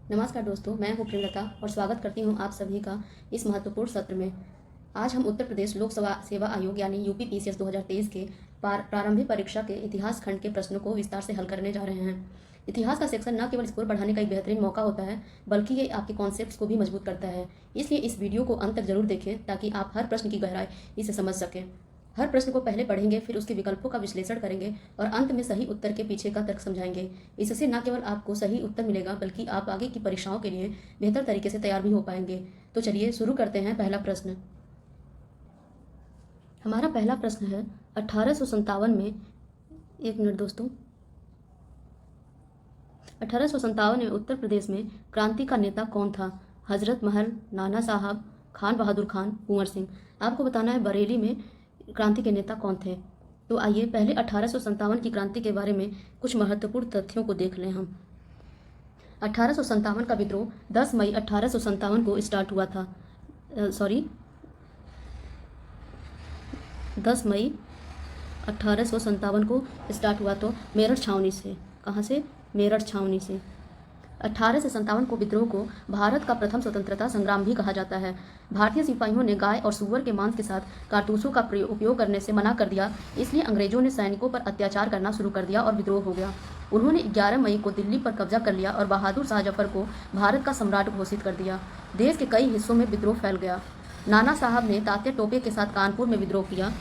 नमस्कार दोस्तों, मैं हूं प्रेमलता और स्वागत करती हूं आप सभी का इस महत्वपूर्ण सत्र में। आज हम उत्तर प्रदेश लोक सेवा आयोग यानी यूपी पीसीएस 2023 के प्रारंभिक परीक्षा के इतिहास खंड के प्रश्नों को विस्तार से हल करने जा रहे हैं। इतिहास का सेक्शन न केवल स्कोर बढ़ाने का एक बेहतरीन मौका होता है, बल्कि ये आपके कॉन्सेप्ट्स को भी मजबूत करता है। इसलिए इस वीडियो को अंत तक जरूर देखें ताकि आप हर प्रश्न की गहराई इसे समझ सकें। हर प्रश्न को पहले पढ़ेंगे, फिर उसके विकल्पों का विश्लेषण करेंगे और अंत में सही उत्तर के पीछे का तर्क समझाएंगे। इससे न केवल आपको सही उत्तर मिलेगा, बल्कि आप आगे की परीक्षाओं के लिए बेहतर तरीके से तैयार भी हो पाएंगे। तो चलिए शुरू करते हैं। पहला प्रश्न, हमारा पहला प्रश्न है 1857 में, एक मिनट दोस्तों, 1857 में उत्तर प्रदेश में क्रांति का नेता कौन था? हजरत महल, नाना साहब, खान बहादुर खान, कुंवर सिंह। आपको बताना है बरेली में क्रांति के नेता कौन थे। तो आइए पहले 1857 की क्रांति के बारे में कुछ महत्वपूर्ण तथ्यों को देख लें हम। 1857 का विद्रोह 10 मई 1857 को स्टार्ट हुआ था। 10 मई 1857 को स्टार्ट हुआ तो मेरठ छावनी से। कहाँ से? मेरठ छावनी से। 1857 को विद्रोह को भारत का प्रथम स्वतंत्रता संग्राम भी कहा जाता है। भारतीय सिपाहियों ने गाय और सूअर के मांस के साथ कारतूसों का उपयोग करने से मना कर दिया, इसलिए अंग्रेजों ने सैनिकों पर अत्याचार करना शुरू कर दिया और विद्रोह हो गया। उन्होंने 11 मई को दिल्ली पर कब्जा कर लिया और बहादुर शाह जफर को भारत का सम्राट घोषित कर दिया। देश के कई हिस्सों में विद्रोह फैल गया। नाना साहब ने तात्या टोपे के साथ कानपुर में विद्रोह किया।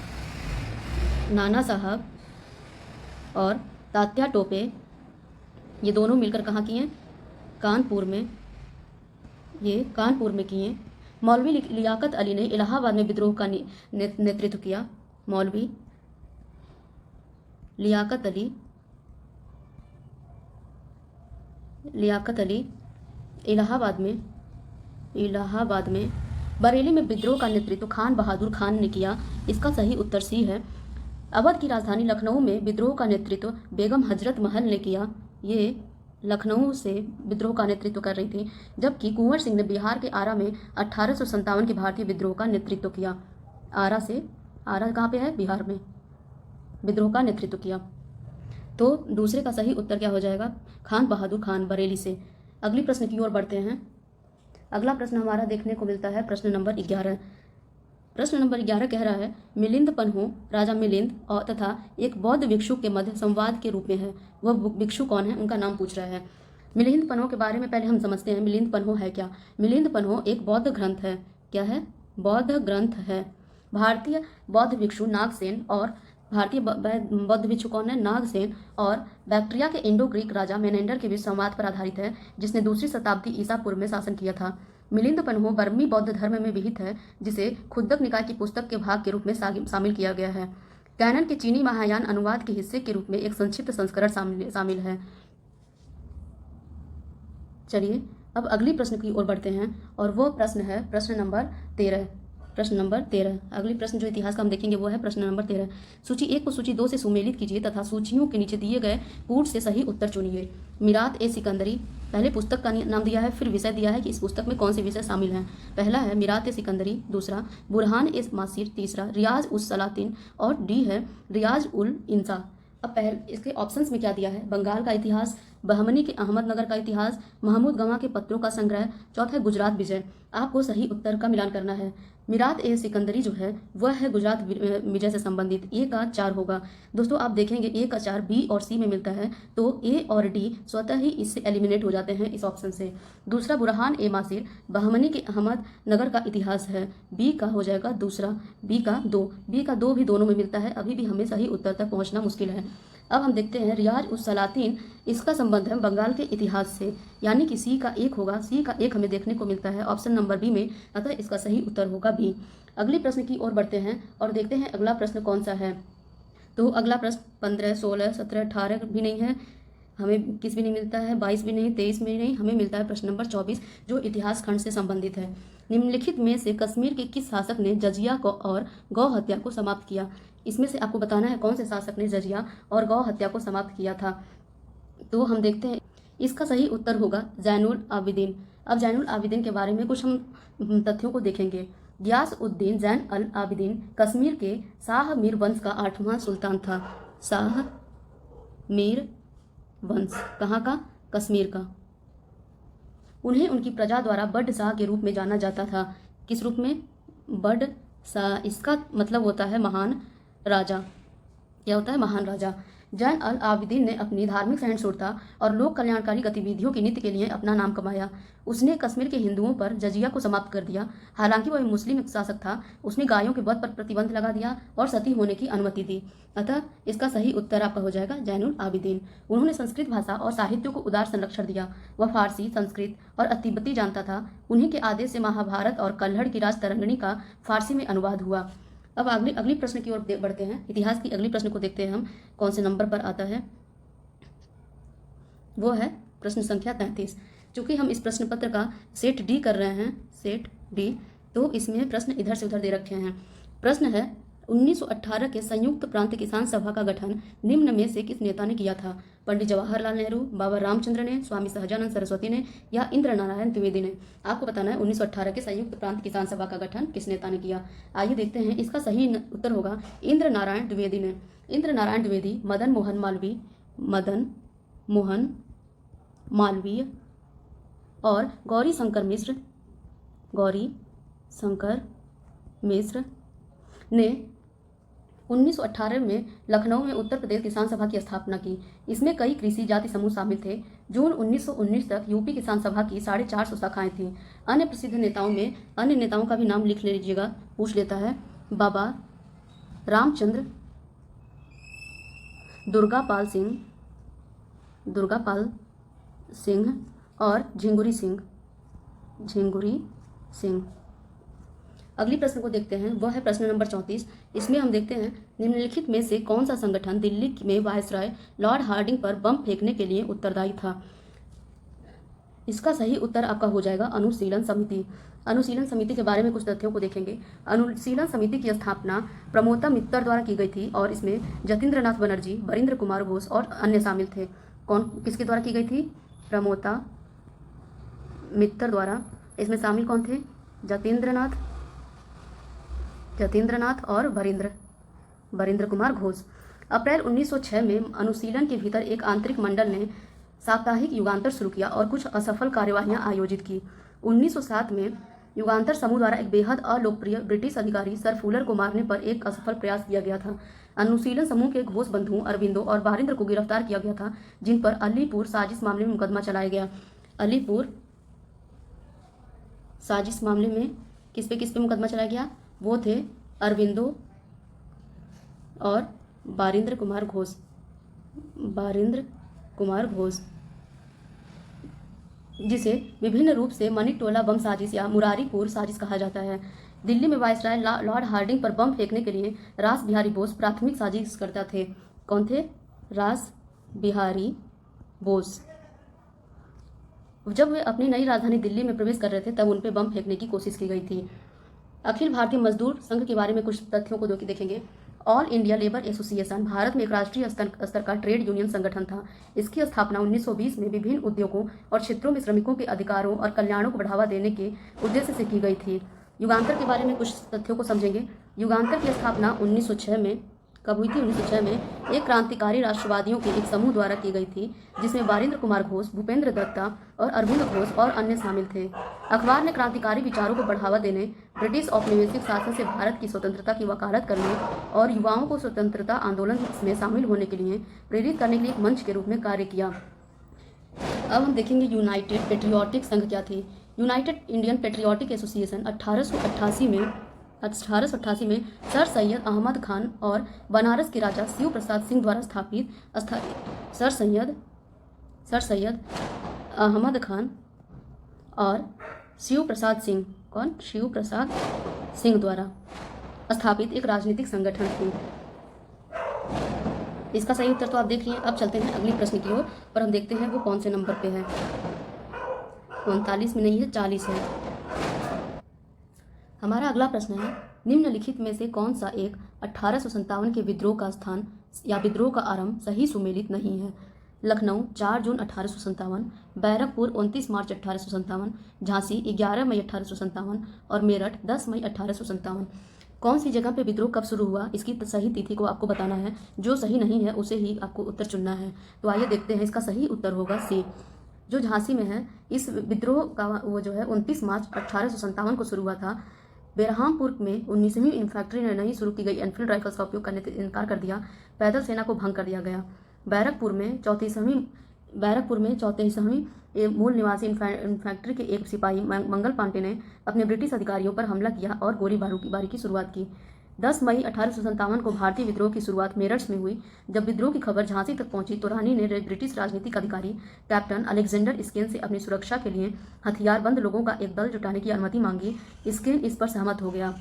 नाना साहब और तात्या टोपे ये दोनों मिलकर कहाँ किए? कानपुर में। ये कानपुर में किए। मौलवी लियाकत अली ने इलाहाबाद में विद्रोह का नेतृत्व किया। मौलवी लियाकत अली इलाहाबाद में। बरेली में विद्रोह का नेतृत्व खान बहादुर खान ने किया। इसका सही उत्तर सी है। अवध की राजधानी लखनऊ में विद्रोह का नेतृत्व बेगम हजरत महल ने किया। ये लखनऊ से विद्रोह का नेतृत्व कर रही थी, जबकि कुंवर सिंह ने बिहार के आरा में 1857 के भारतीय विद्रोह का नेतृत्व किया। आरा कहाँ पे है? बिहार में विद्रोह का नेतृत्व किया। तो दूसरे का सही उत्तर क्या हो जाएगा? खान बहादुर खान, बरेली से। अगली प्रश्न की ओर बढ़ते हैं। अगला प्रश्न हमारा देखने को मिलता है प्रश्न नंबर 11। प्रश्न नंबर 11 कह रहा है, मिलिंद पन्हो राजा मिलिंद और तथा एक बौद्ध भिक्षु के मध्य संवाद के रूप में है। वह भिक्षु कौन है? उनका नाम पूछ रहा है। मिलिंद पन्हो के बारे में पहले हम समझते हैं। मिलिंद पन्हो है क्या? मिलिंद पन्हो एक बौद्ध ग्रंथ है। क्या है? बौद्ध ग्रंथ है। भारतीय बौद्ध भिक्षु नागसेन और भारतीय बौद्ध भिक्षु कौन है? नागसेन और बैक्ट्रिया के इंडो ग्रीक राजा मेनेंडर के बीच संवाद पर आधारित है, जिसने दूसरी शताब्दी ईसा पूर्व में शासन किया था। मिलिंद पन्हो बर्मी बौद्ध धर्म में विहित है, जिसे खुद्दक निकाय की पुस्तक के भाग के रूप में शामिल किया गया है। कैनन के चीनी महायान अनुवाद के हिस्से के रूप में एक संक्षिप्त संस्करण शामिल है। चलिए अब अगली प्रश्न की ओर बढ़ते हैं और वो प्रश्न है प्रश्न नंबर 13। अगली प्रश्न जो इतिहास का हम देखेंगे वो है प्रश्न नंबर 13। सूची 1 को सूची 2 से सुमेलित कीजिए तथा सूचियों के नीचे दिए गए कूट से सही उत्तर चुनिए। मीरात ए सिकंदरी, पहले पुस्तक का नाम दिया है, फिर विषय दिया है कि इस पुस्तक में कौन से विषय शामिल हैं। पहला है मीरात ए सिकंदरी, दूसरा बुरहान ए मासिर, तीसरा रियाज उस सलातिन और डी है रियाज उल इंसा। अब पहले इसके ऑप्शंस में क्या दिया है? बंगाल का इतिहास, बहमनी के अहमदनगर का इतिहास, महमूद गवां के पत्रों का संग्रह, चौथा है गुजरात विजय। आपको सही उत्तर का मिलान करना है। मीरात ए सिकंदरी जो है वह है गुजरात विजय से संबंधित। ए का 4 होगा। दोस्तों आप देखेंगे ए का 4 बी और सी में मिलता है, तो ए और डी स्वतः ही इससे एलिमिनेट हो जाते हैं इस ऑप्शन से। दूसरा बुरहान ए मासिर बहमनी के अहमदनगर का इतिहास है। बी का हो जाएगा दूसरा। बी का 2 भी दोनों में मिलता है। अभी भी हमें सही उत्तर तक पहुंचना मुश्किल है। अब हम देखते हैं रियाज उस सलातिन, इसका संबंध है बंगाल के इतिहास से, यानी कि सी का 1 होगा। सी का 1 हमें देखने को मिलता है ऑप्शन नंबर बी में, अतः इसका सही उत्तर होगा बी। अगले प्रश्न की ओर बढ़ते हैं और देखते हैं अगला प्रश्न कौन सा है। तो अगला प्रश्न 15, 16, 17, 18 भी नहीं है, हमें 21 भी नहीं मिलता है, 22 भी नहीं, 23 भी नहीं, हमें मिलता है प्रश्न नंबर 24 जो इतिहास खंड से संबंधित है। निम्नलिखित में से कश्मीर के किस शासक ने जजिया को और गौ हत्या को समाप्त किया? इसमें से आपको बताना है कौन से शासक ने जजिया और गौ हत्या को समाप्त किया था। तो हम देखते हैं, इसका सही उत्तर होगा जैनुल आबिदीन। अब जैनुल आबिदीन के बारे में कुछ हम तथ्यों को देखेंगे। गियास उद्दीन जैन अल आबिदीन कश्मीर के शाह मीर वंश का 8वां सुल्तान था। शाह मीर वंश कहाँ का? कश्मीर का। उन्हें उनकी प्रजा द्वारा बड शाह के रूप में जाना जाता था। किस रूप में? बड शाह। इसका मतलब होता है महान राजा। क्या होता है? महान राजा। जैन अल आबिदीन ने अपनी धार्मिक सहिष्णुता और लोक कल्याणकारी गतिविधियों की नीति के लिए अपना नाम कमाया। उसने कश्मीर के हिंदुओं पर जजिया को समाप्त कर दिया। हालांकि वह मुस्लिम शासक था, उसने गायों के वध पर प्रतिबंध लगा दिया और सती होने की अनुमति दी। अतः इसका सही उत्तर आपका हो जाएगा जैनुल आबिदीन। उन्होंने संस्कृत भाषा और साहित्य को उदार संरक्षण दिया। वह फारसी, संस्कृत और तिब्बती जानता था। उन्हीं के आदेश से महाभारत और कल्हड़ की राजतरंगिणी का फारसी में अनुवाद हुआ। अब अगली प्रश्न की ओर बढ़ते हैं। इतिहास की अगली प्रश्न को देखते हैं हम कौन से नंबर पर आता है। वो है प्रश्न संख्या 33। चूंकि हम इस प्रश्न पत्र का सेट डी कर रहे हैं, सेट डी, तो इसमें प्रश्न इधर से उधर दे रखे हैं। प्रश्न है 1918 के संयुक्त प्रांत किसान सभा का गठन निम्न में से किस नेता ने किया था? पंडित जवाहरलाल नेहरू, बाबा रामचंद्र ने, स्वामी सहजानंद सरस्वती ने या इंद्र नारायण द्विवेदी ने? आपको बताना है 1918 के संयुक्त प्रांत किसान सभा का गठन किस नेता ने किया। आइए देखते हैं। इसका सही उत्तर होगा इंद्र नारायण द्विवेदी ने। इंद्र नारायण द्विवेदी मदन मोहन मालवीय और गौरी शंकर मिश्र ने 1918 में लखनऊ में उत्तर प्रदेश किसान सभा की स्थापना की। इसमें कई कृषि जाति समूह शामिल थे। जून 1919 तक यूपी किसान सभा की 450 शाखाएं थीं। अन्य प्रसिद्ध नेताओं का भी नाम लिख लीजिएगा, पूछ लेता है। बाबा रामचंद्र, दुर्गापाल सिंह और झिंगुरी सिंह। अगली प्रश्न को देखते हैं, वह है प्रश्न नंबर 34। इसमें हम देखते हैं निम्नलिखित में से कौन सा संगठन दिल्ली में वायसराय लॉर्ड हार्डिंग पर बम फेंकने के लिए उत्तरदायी था? इसका सही उत्तर आपका हो जाएगा अनुशीलन समिति। अनुशीलन समिति के बारे में कुछ तथ्यों को देखेंगे। अनुशीलन समिति की स्थापना प्रमोता मित्तर द्वारा की गई थी और इसमें जतीन्द्रनाथ बनर्जी, वरिंद्र कुमार घोष और अन्य शामिल थे। किसके द्वारा की गई थी? प्रमोता मित्तर द्वारा। इसमें शामिल कौन थे? जतीन्द्रनाथ और वरिंद्र कुमार घोष। अप्रैल 1906 में अनुशीलन के भीतर एक आंतरिक मंडल ने साप्ताहिक युगांतर शुरू किया और कुछ असफल कार्यवाहियां आयोजित की। 1907 में युगांतर समूह द्वारा एक बेहद अलोकप्रिय ब्रिटिश अधिकारी सर फुलर को मारने पर एक असफल प्रयास किया गया था। अनुशीलन समूह के घोष बंधुओं अरविंदो और बारिंद्र को गिरफ्तार किया गया था, जिन पर अलीपुर साजिश मामले में मुकदमा चलाया गया। अलीपुर साजिश मामले में किस पे मुकदमा चलाया गया? वो थे अरविंदो और बारिंद्र कुमार घोष, जिसे विभिन्न रूप से मनिकटोला बम साजिश या मुरारीपुर साजिश कहा जाता है। दिल्ली में वायसराय लॉर्ड हार्डिंग पर बम फेंकने के लिए रास बिहारी बोस प्राथमिक साजिशकर्ता थे। कौन थे? रास बिहारी बोस। जब वे अपनी नई राजधानी दिल्ली में प्रवेश कर रहे थे तब उन पर बम फेंकने की कोशिश की गई थी। अखिल भारतीय मजदूर संघ के बारे में कुछ तथ्यों को देखेंगे। All India labour association Bharat में एक राष्ट्रीय स्तर का ट्रेड यूनियन संगठन था। इसकी स्थापना 1920 में विभिन्न उद्योगों और क्षेत्रों में श्रमिकों के अधिकारों और कल्याणों को बढ़ावा देने के उद्देश्य से की गई थी। युगांतर के बारे में कुछ तथ्यों को समझेंगे। युगांतर की स्थापना 1906 में कब हुई थी? 1906 में एक क्रांतिकारी राष्ट्रवादियों के एक समूह द्वारा की गई थी, जिसमें बारिंद्र कुमार घोष, भूपेंद्र दत्ता और अरविंद घोष और अन्य शामिल थे। अखबार ने क्रांतिकारी विचारों को बढ़ावा देने, ब्रिटिश औपनिवेशिक शासन से भारत की स्वतंत्रता की वकालत करने और युवाओं को स्वतंत्रता आंदोलन में शामिल होने के लिए प्रेरित करने के लिए एक मंच के रूप में कार्य किया। अब हम देखेंगे यूनाइटेड पेट्रियाटिक संघ क्या थी। यूनाइटेड इंडियन पेट्रियाटिक एसोसिएशन 1888 में सर सैयद अहमद खान और बनारस के राजा शिव प्रसाद सिंह द्वारा स्थापित सर सैयद अहमद खान और शिव प्रसाद सिंह द्वारा स्थापित एक राजनीतिक संगठन थी। इसका सही उत्तर तो आप देख लिए। अब चलते हैं अगले प्रश्न की ओर और हम देखते हैं वो कौन से नंबर पे है। 39 में नहीं है, 40 है। हमारा अगला प्रश्न है निम्नलिखित में से कौन सा एक 1857 के विद्रोह का स्थान या विद्रोह का आरंभ सही सुमेलित नहीं है? लखनऊ 4 जून 1857, बैरकपुर 29 मार्च 1857, झांसी 11 मई 1857 और मेरठ 10 मई 1857। कौन सी जगह पे विद्रोह कब शुरू हुआ, इसकी सही तिथि को आपको बताना है। जो सही नहीं है उसे ही आपको उत्तर चुनना है। तो आइए देखते हैं, इसका सही उत्तर होगा सी। जो झांसी में है। इस विद्रोह का वो जो है 29 मार्च 1857 को शुरू हुआ था। बेरहामपुर में 19वीं इन्फैंट्री ने नई शुरू की गई एनफील्ड राइफल्स का उपयोग करने से इनकार कर दिया। पैदल सेना को भंग कर दिया गया। बैरकपुर में 34वीं मूल निवासी इन्फैंट्री के एक सिपाही मंगल पांडे ने अपने ब्रिटिश अधिकारियों पर हमला किया और गोलीबारी की शुरुआत की। 10 मई 1857 को भारतीय विद्रोह की शुरुआत मेरठ में हुई। जब विद्रोह की खबर झांसी तक पहुंची तो रानी ने ब्रिटिश राजनीतिक अधिकारी कैप्टन अलेक्जेंडर स्केन से अपनी सुरक्षा के लिए हथियारबंद लोगों का एक दल जुटाने की अनुमति मांगी। स्केन इस पर सहमत हो गया।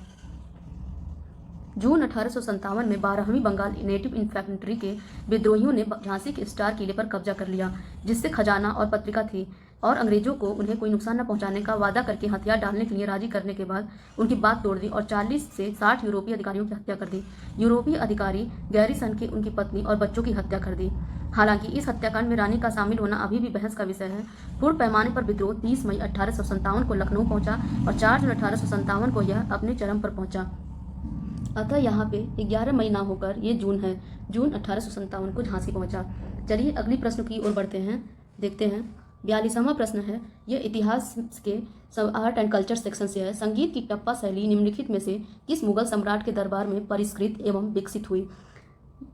जून 1857 में 12वीं बंगाल नेटिव इन्फैंट्री के विद्रोहियों ने झांसी के स्टार किले पर कब्जा कर लिया, जिससे खजाना और पत्रिका थी, और अंग्रेजों को उन्हें कोई नुकसान न पहुंचाने का वादा करके हथियार डालने के लिए राजी करने के बाद उनकी बात तोड़ दी और 40 से 60 यूरोपीय अधिकारियों की हत्या कर दी। यूरोपीय अधिकारी गैरिसन की उनकी पत्नी और बच्चों की हत्या कर दी। हालांकि इस हत्याकांड में रानी का शामिल होना अभी भी बहस का विषय है। पूर्ण पैमाने पर विद्रोह 30 मई 1857 को लखनऊ पहुंचा और 4 जून 1857 को यह अपने चरम पर पहुंचा। अतः यहाँ पे 11 मई ना होकर ये जून है। जून 1857 को झांसी पहुंचा। चलिए अगली प्रश्न की ओर बढ़ते हैं, देखते हैं। 42वां प्रश्न है, यह इतिहास के आर्ट एंड कल्चर सेक्शन से है। संगीत की टप्पा शैली निम्नलिखित में से किस मुगल सम्राट के दरबार में परिष्कृत एवं विकसित हुई?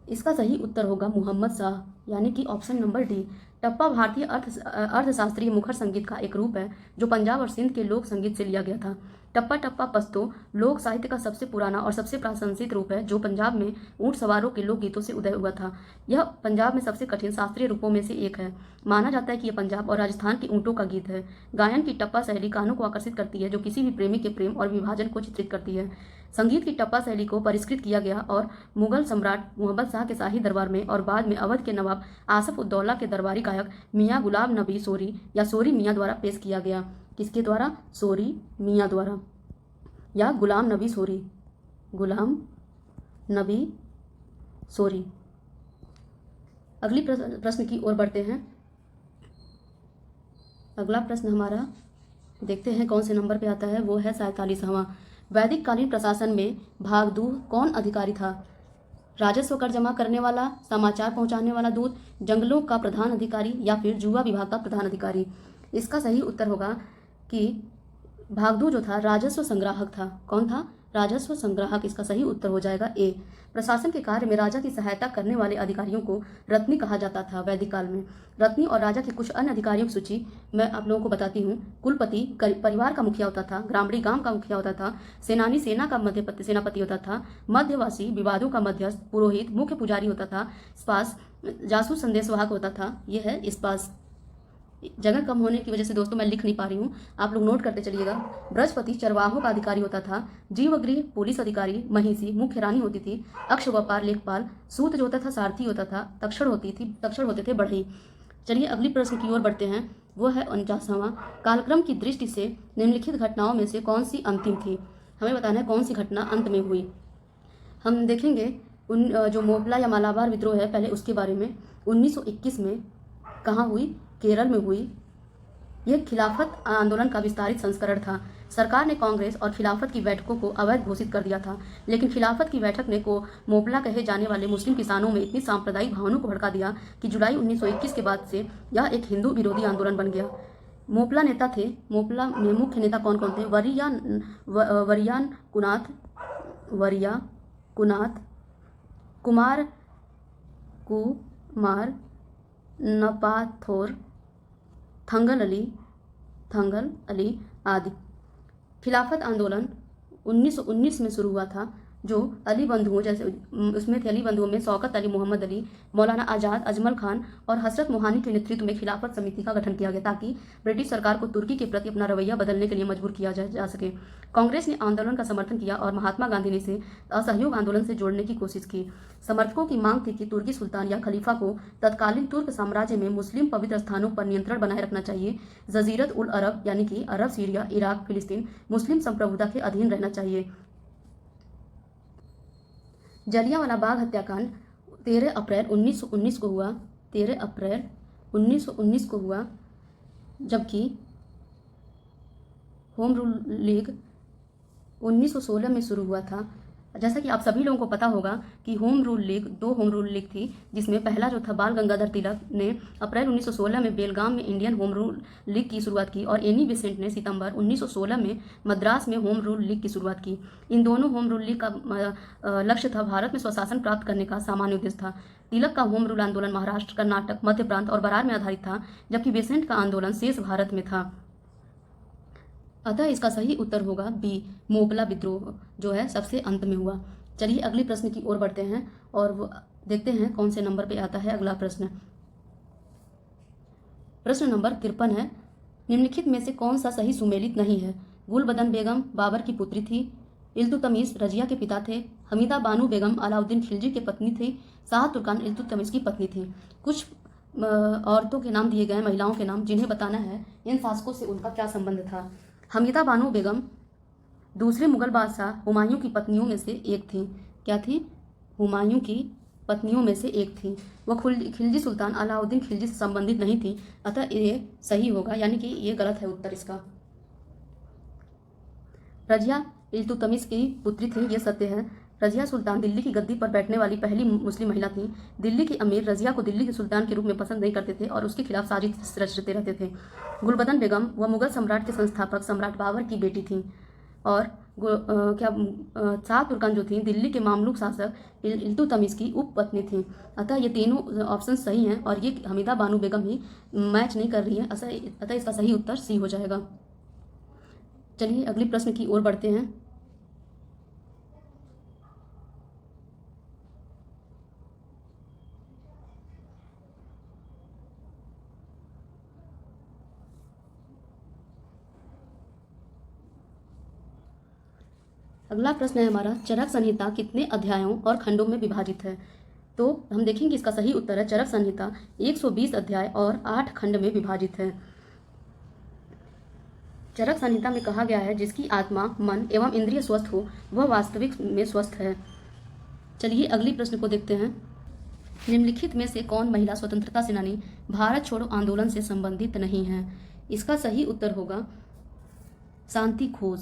इसका सही उत्तर होगा मुहम्मद शाह, यानी कि ऑप्शन नंबर डी। टप्पा भारतीय अर्थशास्त्रीय मुखर संगीत का एक रूप है जो पंजाब और सिंध के लोक संगीत से लिया गया था। टप्पा टप्पा पस्तो लोक साहित्य का सबसे पुराना और सबसे प्रासंगिक रूप है जो पंजाब में ऊंट सवारों के लोक गीतों से उदय हुआ था। यह पंजाब में सबसे कठिन शास्त्रीय रूपों में से एक है। माना जाता है कि यह पंजाब और राजस्थान के ऊंटों का गीत है। गायन की टप्पा शैली कानों को आकर्षित करती है, जो किसी भी प्रेमी के प्रेम और विभाजन को चित्रित करती है। संगीत की टप्पा शैली को परिष्कृत किया गया और मुगल सम्राट मुहम्मद शाह के शाही दरबार में और बाद में अवध के नवाब आसफ उद्दौला के दरबारी गायक मियाँ गुलाम नबी सोरी या सोरी मियाँ द्वारा पेश किया गया। किसके द्वारा? सोरी मियाँ द्वारा या गुलाम नबी सोरी। गुलाम नबी सोरी। अगली प्रश्न की ओर बढ़ते हैं। अगला प्रश्न हमारा देखते हैं कौन से नंबर पे आता है। वो है 47वां। वैदिक कालीन प्रशासन में भागदूत कौन अधिकारी था? राजस्व कर जमा करने वाला, समाचार पहुंचाने वाला दूत, जंगलों का प्रधान अधिकारी या फिर जुआ विभाग का प्रधान अधिकारी? इसका सही उत्तर होगा कि भागदू जो था राजस्व संग्राहक था। कौन था? राजस्व संग्राहक। इसका सही उत्तर हो जाएगा ए। प्रशासन के कार्य में राजा की सहायता करने वाले अधिकारियों को रत्नी कहा जाता था वैदिक काल में। रत्नी और राजा की कुछ अन्य अधिकारियों की सूची मैं आप लोगों को बताती हूँ। कुलपति परिवार का मुखिया होता था, ग्रामीणी गांव का मुखिया होता था, सेनानी सेना का सेनापति होता था, मध्यवासी विवादों का मध्यस्थ, पुरोहित मुख्य पुजारी होता था, स्पास जासूस संदेशवाहक होता था। यह है स्पास। जगह कम होने की वजह से दोस्तों मैं लिख नहीं पा रही हूँ, आप लोग नोट करते चलिएगा। बृहस्पति चरवाहों का अधिकारी होता था। जीवगृह पुलिस अधिकारी, महिषी मुख्य रानी होती थी, अक्ष व्यापार लेखपाल, सूत जो होता था सारथी होता था, तक्षण होते थे बढ़ई। चलिए अगली प्रश्न की ओर बढ़ते हैं। वो है 49वां। कालक्रम की दृष्टि से निम्नलिखित घटनाओं में से कौन सी अंतिम थी? हमें बताना है कौन सी घटना अंत में हुई। हम देखेंगे जो मोपला या मालाबार विद्रोह है पहले उसके बारे में। 1921 में कहाँ हुई? केरल में हुई। यह खिलाफत आंदोलन का विस्तारित संस्करण था। सरकार ने कांग्रेस और खिलाफत की बैठकों को अवैध घोषित कर दिया था, लेकिन खिलाफत की बैठक ने को मोपला कहे जाने वाले मुस्लिम किसानों में इतनी सांप्रदायिक भावनाओं को भड़का दिया कि जुलाई 1921 के बाद से यह एक हिंदू विरोधी आंदोलन बन गया। मोपला नेता थे। मोपला में मुख्य नेता कौन कौन थे? वरिया कुनाथ, कुमार नपाथोर, थंगल अली आदि। खिलाफत आंदोलन 1919 में शुरू हुआ था, जो अली बंधुओं जैसे उसमें थे। अली बंधुओं में शौकत अली, मोहम्मद अली, मौलाना आज़ाद, अजमल खान और हसरत मोहानी के नेतृत्व में खिलाफत समिति का गठन किया गया ताकि ब्रिटिश सरकार को तुर्की के प्रति अपना रवैया बदलने के लिए मजबूर किया जा सके। कांग्रेस ने आंदोलन का समर्थन किया और महात्मा गांधी ने इसे असहयोग आंदोलन से जोड़ने की कोशिश की। समर्थकों की मांग थी कि तुर्की सुल्तान या खलीफा को तत्कालीन तुर्क साम्राज्य में मुस्लिम पवित्र स्थानों पर नियंत्रण बनाए रखना चाहिए। जजीरत उल अरब यानी कि अरब, सीरिया, इराक, फिलिस्तीन मुस्लिम संप्रभुता के अधीन रहना चाहिए। जलियांवाला बाग हत्याकांड 13 अप्रैल 1919 को हुआ। 13 अप्रैल 1919 को हुआ, जबकि होम रूल लीग 1916 में शुरू हुआ था। जैसा कि आप सभी लोगों को पता होगा कि home rule league 2 home rule league थी, जिसमें पहला जो था बाल गंगाधर तिलक ने अप्रैल 1916 में बेलगाम में इंडियन होम रूल लीग की शुरुआत की और एनी बेसेंट ने सितंबर 1916 में मद्रास में होम रूल लीग की शुरुआत की। इन दोनों होम रूल लीग का लक्ष्य था भारत में स्वशासन प्राप्त करने का सामान्य उद्देश्य था। तिलक का होम रूल आंदोलन महाराष्ट्र, कर्नाटक, मध्य प्रांत और बरार में आधारित था, जबकि बेसेंट का आंदोलन शेष भारत में था। अतः इसका सही उत्तर होगा बी, मोपला विद्रोह जो है सबसे अंत में हुआ। चलिए अगले प्रश्न की ओर बढ़ते हैं और वो देखते हैं कौन से नंबर पे आता है अगला प्रश्न। प्रश्न नंबर 53 है, निम्नलिखित में से कौन सा सही सुमेलित नहीं है? गुलबदन बेगम बाबर की पुत्री थी, इल्तुतमिश रजिया के पिता थे, हमीदा बानो बेगम अलाउद्दीन खिलजी की पत्नी थी, शाह तुर्कान इल्तुतमिश की पत्नी थी। कुछ औरतों के नाम दिए गए, महिलाओं के नाम, जिन्हें बताना है इन शासकों से उनका क्या संबंध था। हमीदा बानो बेगम दूसरे मुगल बादशाह हुमायूं की पत्नियों में से एक थी। क्या थी? हुमायूं की पत्नियों में से एक थी। वह खिलजी सुल्तान अलाउद्दीन खिलजी से संबंधित नहीं थी, अतः ये सही होगा, यानी कि ये गलत है उत्तर इसका। रजिया इल्तुतमिश की पुत्री थी, ये सत्य है। रजिया सुल्तान दिल्ली की गद्दी पर बैठने वाली पहली मुस्लिम महिला थी। दिल्ली के अमीर रजिया को दिल्ली के सुल्तान के रूप में पसंद नहीं करते थे और उसके खिलाफ साजिश रचते रहते थे। गुलबदन बेगम वह मुगल सम्राट के संस्थापक सम्राट बाबर की बेटी थी और शाह तुर्कान जो थी दिल्ली के मामलुक शासक इल्तुतमिश की उपपत्नी थी। अतः ये तीनों ऑप्शन सही हैं और ये हमीदा बानो बेगम ही मैच नहीं कर रही है, अतः इसका सही उत्तर सी हो जाएगा। चलिए अगले प्रश्न की ओर बढ़ते हैं। अगला प्रश्न है हमारा, चरक संहिता कितने अध्यायों और खंडों में विभाजित है? तो हम देखेंगे इसका सही उत्तर है चरक संहिता 120 अध्याय और 8 खंड में विभाजित है। चरक संहिता में कहा गया है जिसकी आत्मा, मन एवं इंद्रिय स्वस्थ हो वह वास्तविक में स्वस्थ है। चलिए अगली प्रश्न को देखते हैं। निम्नलिखित में से कौन महिला स्वतंत्रता सेनानी भारत छोड़ो आंदोलन से संबंधित नहीं है? इसका सही उत्तर होगा शांति घोष।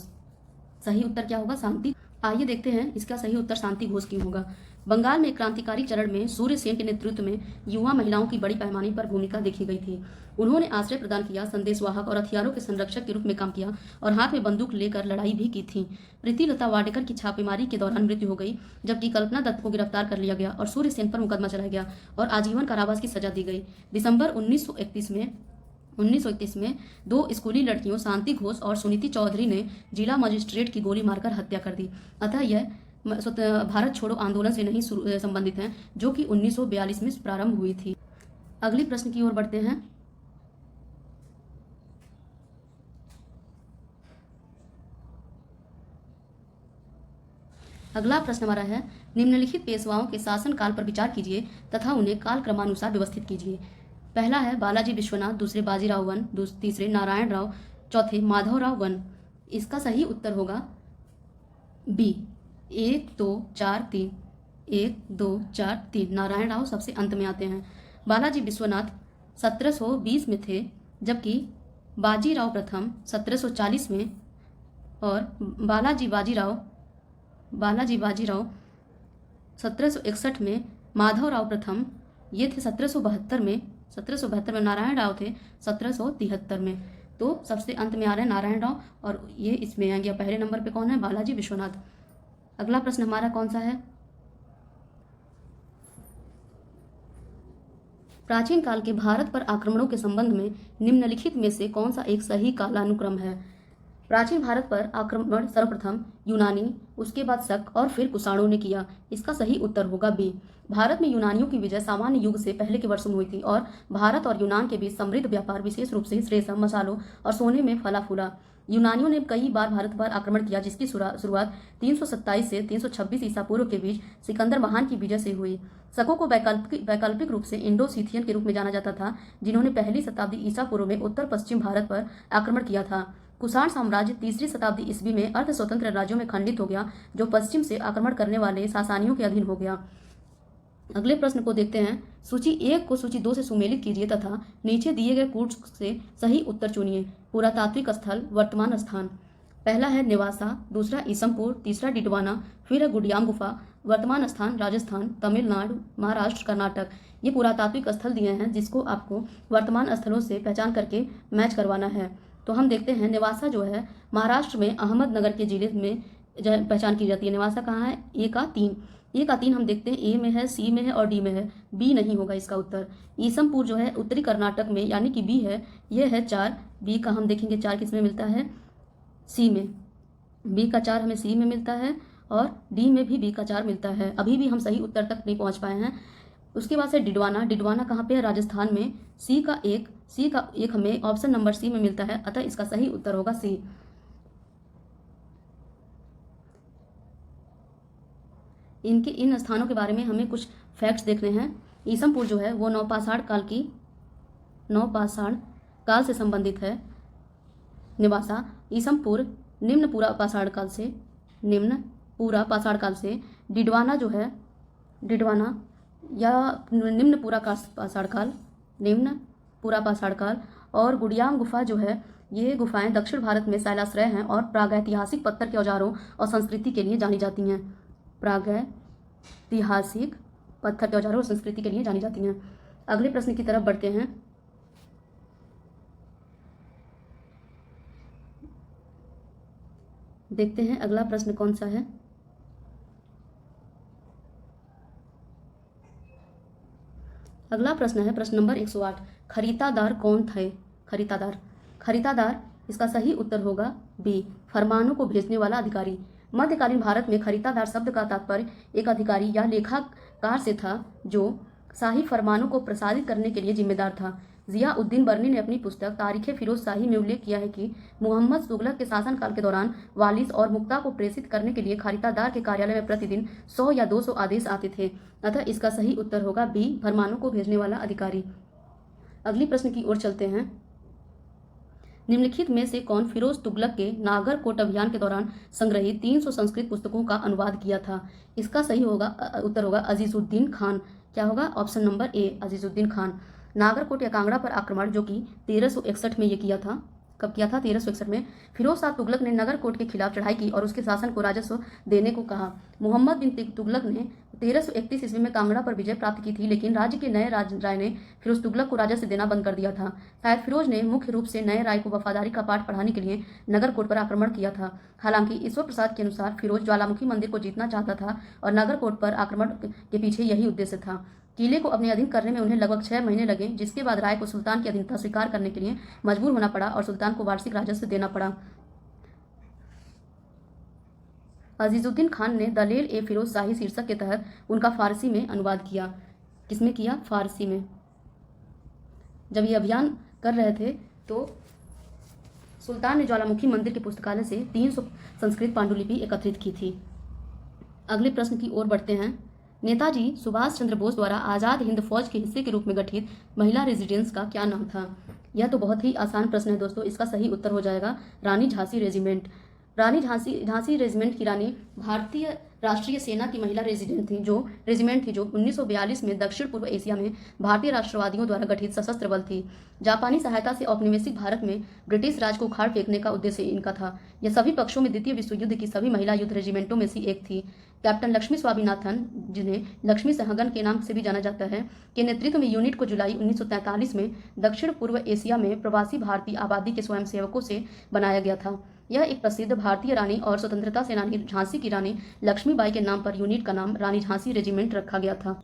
सही उत्तर क्या होगा? शांति। आइए देखते हैं इसका सही उत्तर शांति घोष क्यों होगा। बंगाल में क्रांतिकारी चरण में सूर्य सेन के नेतृत्व में युवा महिलाओं की बड़ी पैमाने पर भूमिका देखी गई थी। उन्होंने आश्रय प्रदान किया, संदेशवाहक और हथियारों के संरक्षक के रूप में काम किया और हाथ में बंदूक लेकर लड़ाई भी की थी। प्रीति लता वाडेकर की छापेमारी के दौरान मृत्यु हो गई, जबकि कल्पना दत्त को गिरफ्तार कर लिया गया और सूर्य सेन पर मुकदमा चलाया गया और आजीवन कारावास की सजा दी गई। दिसंबर 1931 में 2 स्कूली लड़कियों शांति घोष और सुनीति चौधरी ने जिला मजिस्ट्रेट की गोली मारकर हत्या कर दी। अतः यह भारत छोड़ो आंदोलन से नहीं संबंधित हैं, जो कि 1942 में प्रारंभ हुई थी। अगले प्रश्न की ओर बढ़ते हैं। अगला प्रश्न हमारा है, निम्नलिखित पेशवाओं के शासनकाल पर विचार कीजिए तथा उन्हें काल क्रमानुसार व्यवस्थित कीजिए। पहला है बालाजी विश्वनाथ, दूसरे बाजीराव वन, तीसरे नारायण राव, चौथे माधवराव वन। इसका सही उत्तर होगा बी, 1 2 4 3। 1 2 4 3 नारायण राव सबसे अंत में आते हैं। बालाजी विश्वनाथ 1720 में थे, जबकि बाजीराव प्रथम 1740 में और बालाजी बाजीराव 1761 में, माधवराव प्रथम ये थे 1772 में, नारायण राव थे 1773 में। तो सबसे अंत में आ रहे हैं नारायण राव और ये इसमें आ गया। पहले नंबर पे कौन है? बालाजी विश्वनाथ। अगला प्रश्न हमारा कौन सा है? प्राचीन काल के भारत पर आक्रमणों के संबंध में निम्नलिखित में से कौन सा एक सही कालानुक्रम है? प्राचीन भारत पर आक्रमण सर्वप्रथम यूनानी, उसके बाद शक और फिर कुषाणों ने किया। इसका सही उत्तर होगा बी। भारत में यूनानियों की विजय सामान्य युग से पहले के वर्षों में हुई थी और भारत और यूनान के बीच समृद्ध व्यापार विशेष रूप से रेशम, मसालों और सोने में फला फूला। यूनानियों ने कई बार भारत पर आक्रमण किया, जिसकी शुरुआत 327 से 326 ईसा पूर्व के बीच सिकंदर महान की विजय से हुई। शकों को वैकल्पिक रूप से इंडो सीथियन के रूप में जाना जाता था, जिन्होंने पहली शताब्दी ईसा पूर्व में उत्तर पश्चिम भारत पर आक्रमण किया था। कुषाण साम्राज्य तीसरी शताब्दी ईस्वी में अर्ध स्वतंत्र राज्यों में खंडित हो गया, जो पश्चिम से आक्रमण करने वाले सासानियों के अधीन हो गया। अगले प्रश्न को देखते हैं। सूची 1 को सूची 2 से सुमेलित कीजिए तथा नीचे दिए गए कूट से सही उत्तर चुनिए। पुरातात्विक स्थल, वर्तमान स्थान। पहला है नेवासा, दूसरा ईसमपुर, तीसरा डिडवाना, फिर है गुडियाम गुफा, वर्तमान स्थान राजस्थान, तमिलनाडु, महाराष्ट्र, कर्नाटक। ये पुरातात्विक स्थल दिए हैं जिसको आपको वर्तमान स्थलों से पहचान करके मैच करवाना है। तो हम देखते हैं नेवासा जो है महाराष्ट्र में अहमदनगर के जिले में पहचान की जाती है। नेवासा कहाँ है? ए का 3, ए का 3 हम देखते हैं ए में है, सी में है और डी में है, बी नहीं होगा इसका उत्तर। ईसमपुर जो है उत्तरी कर्नाटक में यानी कि बी है, ये है 4, बी का हम देखेंगे 4 किस में मिलता है? सी में। बी का 4 हमें सी में मिलता है और डी में भी बी का 4 मिलता है। अभी भी हम सही उत्तर तक नहीं पहुंच पाए हैं। उसके बाद से डिडवाना, डिडवाना कहाँ पे है? राजस्थान में। सी का 1 हमें ऑप्शन नंबर सी में मिलता है, अतः इसका सही उत्तर होगा सी। इनके इन स्थानों के बारे में हमें कुछ फैक्ट्स देखने हैं। ईसमपुर जो है वो नवपाषाण काल से संबंधित है। नेवासा, ईसमपुर निम्न पूरा पाषाण काल से। डिडवाना जो है, डिडवाना या निम्न पूरा पाषाण काल। और गुडियाम गुफा जो है, ये गुफाएं दक्षिण भारत में शैलाश्रय हैं और प्रागैतिहासिक पत्थर के औजारों और संस्कृति के लिए जानी जाती हैं। प्रागैतिहासिक पत्थर के औजारों और संस्कृति के लिए जानी जाती हैं। अगले प्रश्न की तरफ बढ़ते हैं। देखते हैं अगला प्रश्न कौन सा है। अगला प्रश्न है प्रश्न नंबर 108। खरीदादार कौन थे? खरीदादार इसका सही उत्तर होगा बी, फरमानों को भेजने वाला अधिकारी। मध्यकालीन भारत में खरीदादार शब्द का तात्पर्य एक अधिकारी या लेखाकार से था जो शाही फरमानों को प्रसारित करने के लिए जिम्मेदार था। जिया-उद-दीन बर्नी ने अपनी पुस्तक तारीख़ फिरोज शाही में उल्लेख किया है कि मुहम्मद तुगलक के शासनकाल के दौरान वालिस और मुक्ता को प्रेषित करने के लिए खरीदादार के कार्यालय में प्रतिदिन 100 या 200 आदेश आते थे, अतः इसका सही उत्तर होगा बी, फरमानों को भेजने वाला अधिकारी। अगली प्रश्न की ओर चलते हैं। निम्नलिखित में से कौन फिरोज तुगलक के नागरकोट अभियान के दौरान संग्रहित 300 संस्कृत पुस्तकों का अनुवाद किया था? इसका सही उत्तर होगा अजीजुद्दीन खान। क्या होगा? Option number A, Azizuddin Khan. Nagarkot या कांगड़ा पर आक्रमण जो कि 1361 में ये किया था। कब किया था? 1361 में। फिरोज शाह तुगलक ने नगरकोट के खिलाफ चढ़ाई की और उसके शासन को राजस्व देने को कहा। मोहम्मद बिन तुगलक ने 1331 ईस्वी में कांगड़ा पर विजय प्राप्त की थी, लेकिन राज्य के नए राय ने फिरोज तुगलक को राजस्व देना बंद कर दिया था। शायद फिरोज ने मुख्य रूप से नए राय को वफादारी का पाठ पढ़ाने के लिए नगरकोट पर आक्रमण किया था। हालांकि ईश्वर प्रसाद के अनुसार फिरोज ज्वालामुखी मंदिर को जीतना चाहता था और नगरकोट पर आक्रमण के पीछे यही उद्देश्य था। किले को अपने अधीन करने में उन्हें लगभग 6 महीने लगे, जिसके बाद राय को सुल्तान की अधीनता स्वीकार करने के लिए मजबूर होना पड़ा और सुल्तान को वार्षिक राजस्व देना पड़ा। अजीजुद्दीन खान ने दलेल ए फिरोज शाही शीर्षक के तहत उनका फारसी में अनुवाद किया। किसमें किया? फारसी में। जब ये अभियान कर रहे थे तो सुल्तान ने ज्वालामुखी मंदिर के पुस्तकालय से 300 संस्कृत पांडुलिपि एकत्रित की थी। अगले प्रश्न की ओर बढ़ते हैं। नेताजी सुभाष चंद्र बोस द्वारा आज़ाद हिंद फौज के हिस्से के रूप में गठित महिला रेजिडेंस का क्या नाम था? यह तो बहुत ही आसान प्रश्न है दोस्तों। इसका सही उत्तर हो जाएगा रानी झांसी रेजिमेंट। रानी झांसी रेजिमेंट की रानी भारतीय राष्ट्रीय सेना की महिला रेजिमेंट थी जो 1942 में दक्षिण पूर्व एशिया में भारतीय राष्ट्रवादियों द्वारा गठित सशस्त्र बल थी। जापानी सहायता से औपनिवेशिक भारत में ब्रिटिश राज को उखाड़ फेंकने का उद्देश्य इनका था। यह सभी पक्षों में द्वितीय विश्व युद्ध की सभी महिला युद्ध रेजिमेंटों में से एक थी। कैप्टन लक्ष्मी स्वामीनाथन, जिन्हें लक्ष्मी सहगन के नाम से भी जाना जाता है, के नेतृत्व में यूनिट को जुलाई 1943 में दक्षिण पूर्व एशिया में प्रवासी भारतीय आबादी के स्वयंसेवकों से बनाया गया था। यह एक प्रसिद्ध भारतीय रानी और स्वतंत्रता सेनानी झांसी की रानी लक्ष्मीबाई के नाम पर यूनिट का नाम रानी झांसी रेजिमेंट रखा गया था।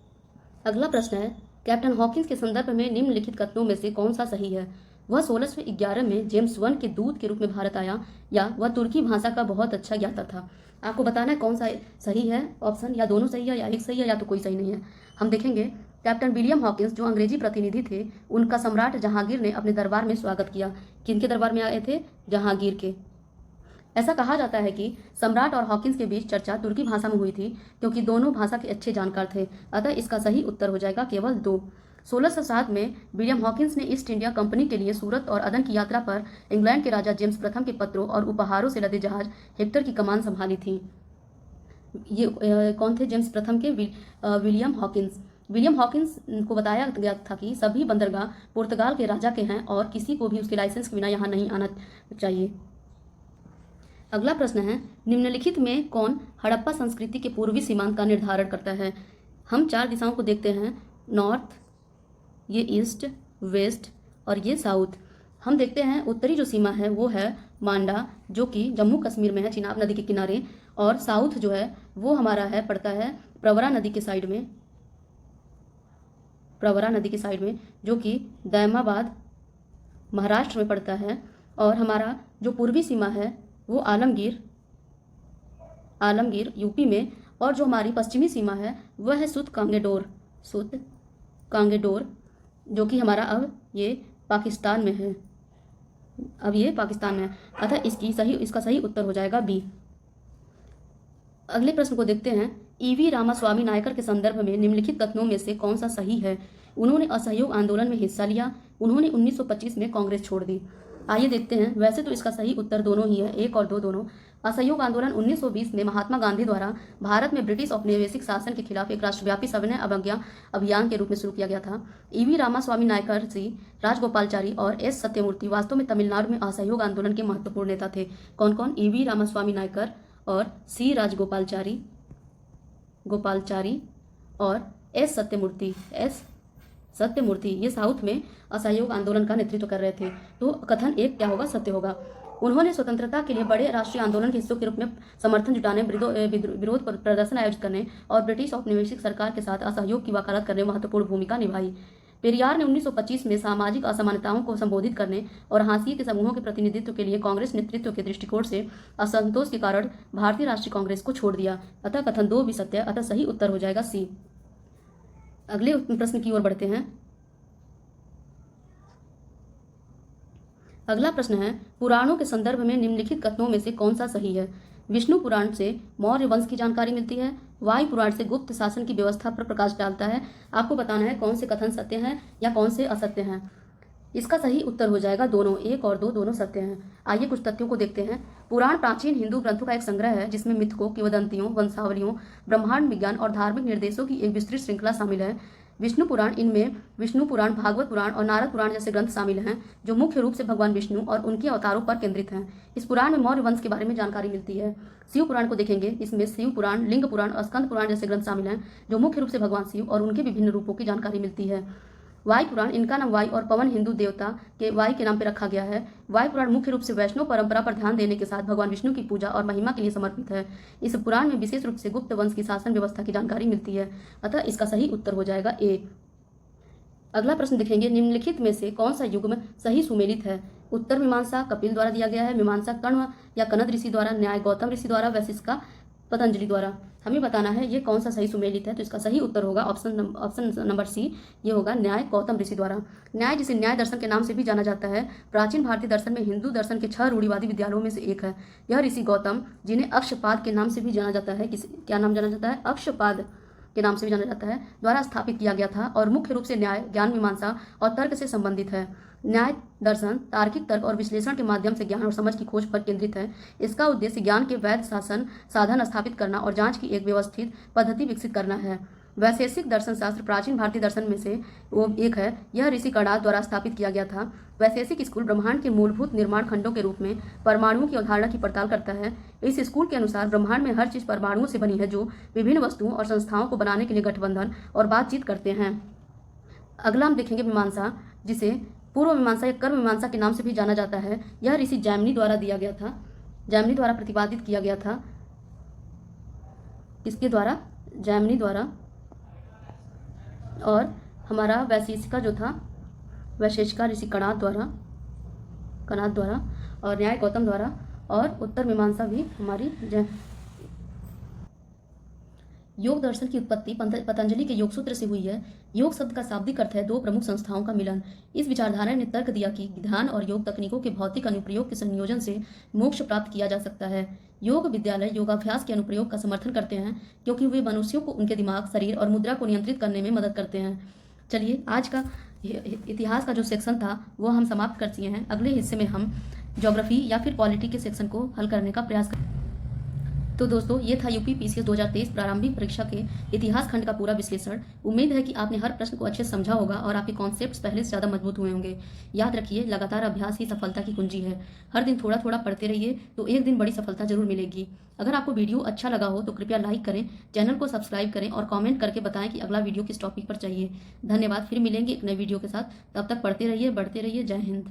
अगला प्रश्न है, कैप्टन हॉकिंस के संदर्भ में निम्नलिखित कथनों में से कौन सा सही है? वह 1611 में जेम्स वन के दूत के रूप में भारत आया, या वह तुर्की भाषा का बहुत अच्छा ज्ञाता था। आपको बताना है कौन सा सही है ऑप्शन, या दोनों सही है, या एक सही है, या तो कोई सही नहीं है। हम देखेंगे। कैप्टन विलियम हॉकिंस जो अंग्रेजी प्रतिनिधि थे, उनका सम्राट जहांगीर ने अपने दरबार में स्वागत किया। किनके दरबार में आए थे? जहांगीर के। ऐसा कहा जाता है कि सम्राट और हॉकिंस के बीच चर्चा तुर्की भाषा में हुई थी, क्योंकि दोनों भाषा के अच्छे जानकार थे, अतः इसका सही उत्तर हो जाएगा केवल 2। 1607 में विलियम हॉकिंस ने ईस्ट इंडिया कंपनी के लिए सूरत और अदन की यात्रा पर इंग्लैंड के राजा जेम्स प्रथम के पत्रों और उपहारों से लदे जहाज हेक्टर की कमान संभाली थी। ये कौन थे जेम्स प्रथम के? William Hawkins. विलियम हॉकिंस को बताया गया था कि सभी बंदरगाह पुर्तगाल के राजा के हैं और किसी को भी उसके लाइसेंस के बिना यहाँ नहीं आना चाहिए। अगला प्रश्न है, निम्नलिखित में कौन हड़प्पा संस्कृति के पूर्वी सीमांत का निर्धारण करता है? हम 4 दिशाओं को देखते हैं, नॉर्थ, ये ईस्ट, वेस्ट और ये साउथ। हम देखते हैं उत्तरी जो सीमा है वो है मांडा, जो कि जम्मू कश्मीर में है, चिनाब नदी के किनारे। और साउथ जो है वो हमारा है, पड़ता है प्रवरा नदी के साइड में, प्रवरा नदी के साइड में, जो कि दैमाबाद महाराष्ट्र में पड़ता है। और हमारा जो पूर्वी सीमा है वो आलमगीर यूपी में। और जो हमारी पश्चिमी सीमा है वह है सुत कांगेडोर, जो कि हमारा अब ये पाकिस्तान में है, अतः इसका सही उत्तर हो जाएगा बी। अगले प्रश्न को देखते हैं, ईवी रामास्वामी नायकर के संदर्भ में निम्नलिखित कथनों में से कौन सा सही है? उन्होंने असहयोग आंदोलन में हिस्सा लिया, उन्होंने 1925 में कांग्रेस छोड़ दी। आइए देखते हैं, वैसे तो इसका सही उत्तर दोनों ही है, 1 और 2 दोनों। असहयोग आंदोलन 1920 में महात्मा गांधी द्वारा भारत में ब्रिटिश औपनिवेशिक शासन के खिलाफ एक राष्ट्रव्यापी सविनय अवज्ञा अभियान के रूप में शुरू किया गया था। ईवी रामास्वामी नायकर, सी राजगोपालचारी और एस सत्यमूर्ति वास्तव में तमिलनाडु में असहयोग आंदोलन के महत्वपूर्ण नेता थे। कौन कौन? ईवी रामास्वामी नायकर और सी राजगोपालचारी और एस सत्यमूर्ति ये साउथ में असहयोग आंदोलन का नेतृत्व कर रहे थे। तो कथन 1 क्या होगा? सत्य होगा। उन्होंने स्वतंत्रता के लिए बड़े राष्ट्रीय आंदोलन के हिस्सों के रूप में समर्थन जुटाने, विरोध प्रदर्शन आयोजित करने और ब्रिटिश औपनिवेशिक सरकार के साथ असहयोग की वकालत करने में महत्वपूर्ण भूमिका निभाई। पेरियार ने 1925 में सामाजिक असमानताओं को संबोधित करने और हाशिए के समूहों के प्रतिनिधित्व के लिए कांग्रेस नेतृत्व के दृष्टिकोण से असंतोष के कारण भारतीय राष्ट्रीय कांग्रेस को छोड़ दिया। अतः कथन 2 भी सत्य है, अतः सही उत्तर हो जाएगा सी। अगले प्रश्न की ओर बढ़ते हैं। अगला प्रश्न है, पुराणों के संदर्भ में निम्नलिखित कथनों में से कौन सा सही है? विष्णु पुराण से मौर्य वंश की जानकारी मिलती है, वायु पुराण से गुप्त शासन की व्यवस्था पर प्रकाश डालता है। आपको बताना है कौन से कथन सत्य हैं या कौन से असत्य हैं। इसका सही उत्तर हो जाएगा दोनों, 1 और 2 दोनों सत्य हैं। आइए कुछ तथ्यों को देखते हैं। पुराण प्राचीन हिंदू ग्रंथों का एक संग्रह है जिसमें मिथकों, किंवदंतियों, वंशावलियों, ब्रह्मांड विज्ञान और धार्मिक निर्देशों की एक विस्तृत श्रृंखला शामिल है। विष्णु पुराण, इनमें विष्णु पुराण, भागवत पुराण और नारद पुराण जैसे ग्रंथ शामिल हैं जो मुख्य रूप से भगवान विष्णु और उनके अवतारों पर केंद्रित हैं। इस पुराण में मौर्य वंश के बारे में जानकारी मिलती है। शिव पुराण को देखेंगे, इसमें शिव पुराण, लिंग पुराण और स्कंद पुराण जैसे ग्रंथ शामिल हैं जो मुख्य रूप से भगवान शिव और उनके विभिन्न रूपों की जानकारी मिलती है। वायु पुराण, इनका नाम वायु और पवन हिंदू देवता के वायु के नाम पर रखा गया है। वायु पुराण मुख्य रूप से वैष्णव परंपरा पर ध्यान देने के साथ भगवान विष्णु की पूजा और महिमा के लिए समर्पित है। इस पुराण में विशेष रूप से गुप्त वंश की शासन व्यवस्था की जानकारी मिलती है, अतः इसका सही उत्तर हो जाएगा ए। अगला प्रश्न देखेंगे, निम्नलिखित में से कौन सा युग्म सही सुमेलित है? उत्तर मीमांसा कपिल द्वारा दिया गया है, मीमांसा कण्व या कनद ऋषि द्वारा, न्याय गौतम ऋषि द्वारा, वैशिष्का पतंजलि द्वारा। हमें बताना है ये कौन सा सही सुमेलित है। तो इसका सही उत्तर होगा ऑप्शन नंबर सी, ये होगा न्याय गौतम ऋषि द्वारा। न्याय, जिसे न्याय दर्शन के नाम से भी जाना जाता है, प्राचीन भारतीय दर्शन में हिंदू दर्शन के 6 रूढ़िवादी विद्यालयों में से एक है। यह ऋषि गौतम, जिन्हें अक्षपाद के नाम से भी जाना जाता है, क्या नाम जाना जाता है? अक्षपाद के नाम से भी जाना जाता है, द्वारा स्थापित किया गया था और मुख्य रूप से न्याय, ज्ञान मीमांसा और तर्क से संबंधित है। न्याय दर्शन तार्किक तर्क और विश्लेषण के माध्यम से ज्ञान और समझ की खोज पर केंद्रित है। इसका उद्देश्य ज्ञान के वैध साधन स्थापित करना और जांच की एक व्यवस्थित पद्धति विकसित करना है। वैशेषिक दर्शन शास्त्र प्राचीन भारतीय दर्शन में से वो एक है। यह ऋषि कणाद द्वारा स्थापित किया गया था। वैशेषिक स्कूल ब्रह्मांड के मूलभूत निर्माण खंडों के रूप में परमाणुओं की अवधारणा की पड़ताल करता है। इस स्कूल के अनुसार ब्रह्मांड में हर चीज परमाणुओं से बनी है जो विभिन्न वस्तुओं और संस्थाओं को बनाने के लिए गठबंधन और बातचीत करते हैं। अगला हम देखेंगे मीमांसा, जिसे पूर्व मीमांसा या कर्म मीमांसा के नाम से भी जाना जाता है। यह ऋषि जैमिनी द्वारा दिया गया था, जैमिनी द्वारा प्रतिपादित किया गया था। किसके द्वारा? जैमिनी द्वारा। और हमारा वैशेषिका जो था, वैशेषिका ऋषि कणाद द्वारा और न्याय गौतम द्वारा, और उत्तर मीमांसा भी हमारी योग दर्शन की उत्पत्ति पतंजलि के योग सूत्र से हुई है। योग शब्द का शाब्दिक अर्थ है 2 प्रमुख संस्थाओं का मिलन। इस विचारधारा ने तर्क दिया कि ध्यान और योग तकनीकों के भौतिक अनुप्रयोग के संयोजन से मोक्ष प्राप्त किया जा सकता है। योग विद्यालय योगाभ्यास के अनुप्रयोग का समर्थन करते हैं क्योंकि वे मनुष्यों को उनके दिमाग, शरीर और मुद्रा को नियंत्रित करने में मदद करते हैं। चलिए, आज का इतिहास का जो सेक्शन था वो हम समाप्त कर दिए हैं। अगले हिस्से में हम ज्योग्राफी या फिर पॉलिटी के सेक्शन को हल करने का प्रयास करें। तो दोस्तों ये था यूपी पीसीएस 2023 प्रारंभिक परीक्षा के इतिहास खंड का पूरा विश्लेषण। उम्मीद है कि आपने हर प्रश्न को अच्छे से समझा होगा और आपके कॉन्सेप्ट्स पहले से ज़्यादा मजबूत हुए होंगे। याद रखिए, लगातार अभ्यास ही सफलता की कुंजी है। हर दिन थोड़ा थोड़ा पढ़ते रहिए तो एक दिन बड़ी सफलता जरूर मिलेगी। अगर आपको वीडियो अच्छा लगा हो तो कृपया लाइक करें, चैनल को सब्सक्राइब करें और कॉमेंट करके बताएं कि अगला वीडियो किस टॉपिक पर चाहिए। धन्यवाद। फिर मिलेंगे एक नए वीडियो के साथ। तब तक पढ़ते रहिए, बढ़ते रहिए। जय हिंद।